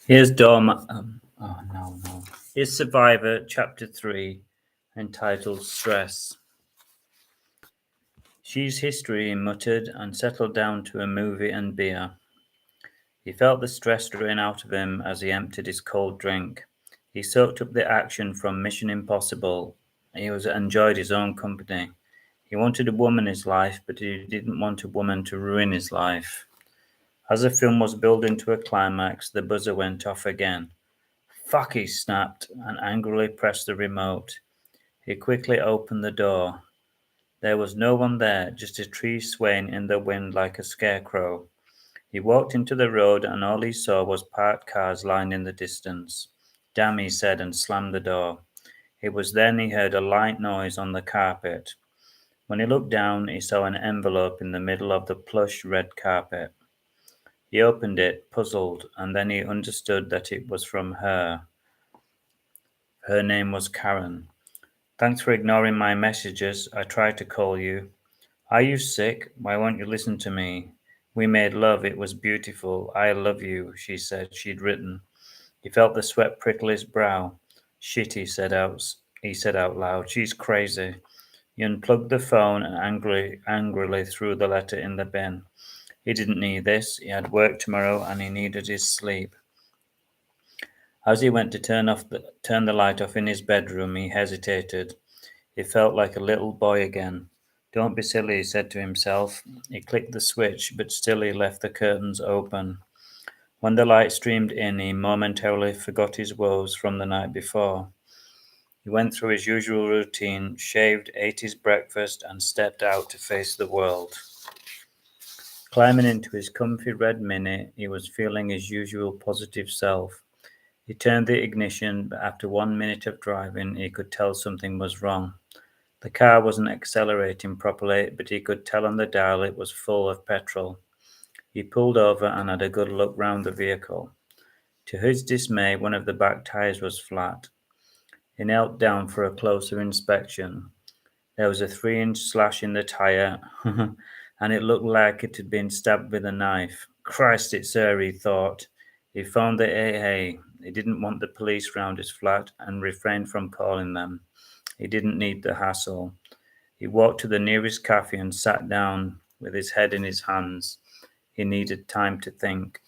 Here's Dom. Oh, no. Here's Survivor, Chapter 3, entitled Stress. She's history, he muttered, and settled down to a movie and beer. He felt the stress drain out of him as he emptied his cold drink. He soaked up the action from Mission Impossible. He enjoyed his own company. He wanted a woman in his life, but he didn't want a woman to ruin his life. As the film was building to a climax, the buzzer went off again. "Fuck!" he snapped, and angrily pressed the remote. He quickly opened the door. There was no one there, just a tree swaying in the wind like a scarecrow. He walked into the road, and all he saw was parked cars lying in the distance. "Damn," he said, and slammed the door. It was then he heard a light noise on the carpet. When he looked down, he saw an envelope in the middle of the plush red carpet. He opened it, puzzled, and then he understood that it was from her. Her name was Karen. "Thanks for ignoring my messages. I tried to call you." "Are you sick? Why won't you listen to me? We made love. It was beautiful. I love you," she said she'd written. He felt the sweat prickle his brow. "Shit," he said out loud. "She's crazy." He unplugged the phone and angrily threw the letter in the bin. He didn't need this. He had work tomorrow and he needed his sleep. As he went to turn the light off in his bedroom, he hesitated. He felt like a little boy again. "Don't be silly," he said to himself. He clicked the switch, but still he left the curtains open. When the light streamed in, he momentarily forgot his woes from the night before. He went through his usual routine, shaved, ate his breakfast, and stepped out to face the world. Climbing into his comfy red Mini, he was feeling his usual positive self. He turned the ignition, but after 1 minute of driving, he could tell something was wrong. The car wasn't accelerating properly, but he could tell on the dial it was full of petrol. He pulled over and had a good look round the vehicle. To his dismay, one of the back tires was flat. He knelt down for a closer inspection. There was a 3-inch slash in the tire, and it looked like it had been stabbed with a knife. "Christ, it's her," he thought. He phoned the AA. He didn't want the police round his flat and refrained from calling them. He didn't need the hassle. He walked to the nearest cafe and sat down with his head in his hands. He needed time to think.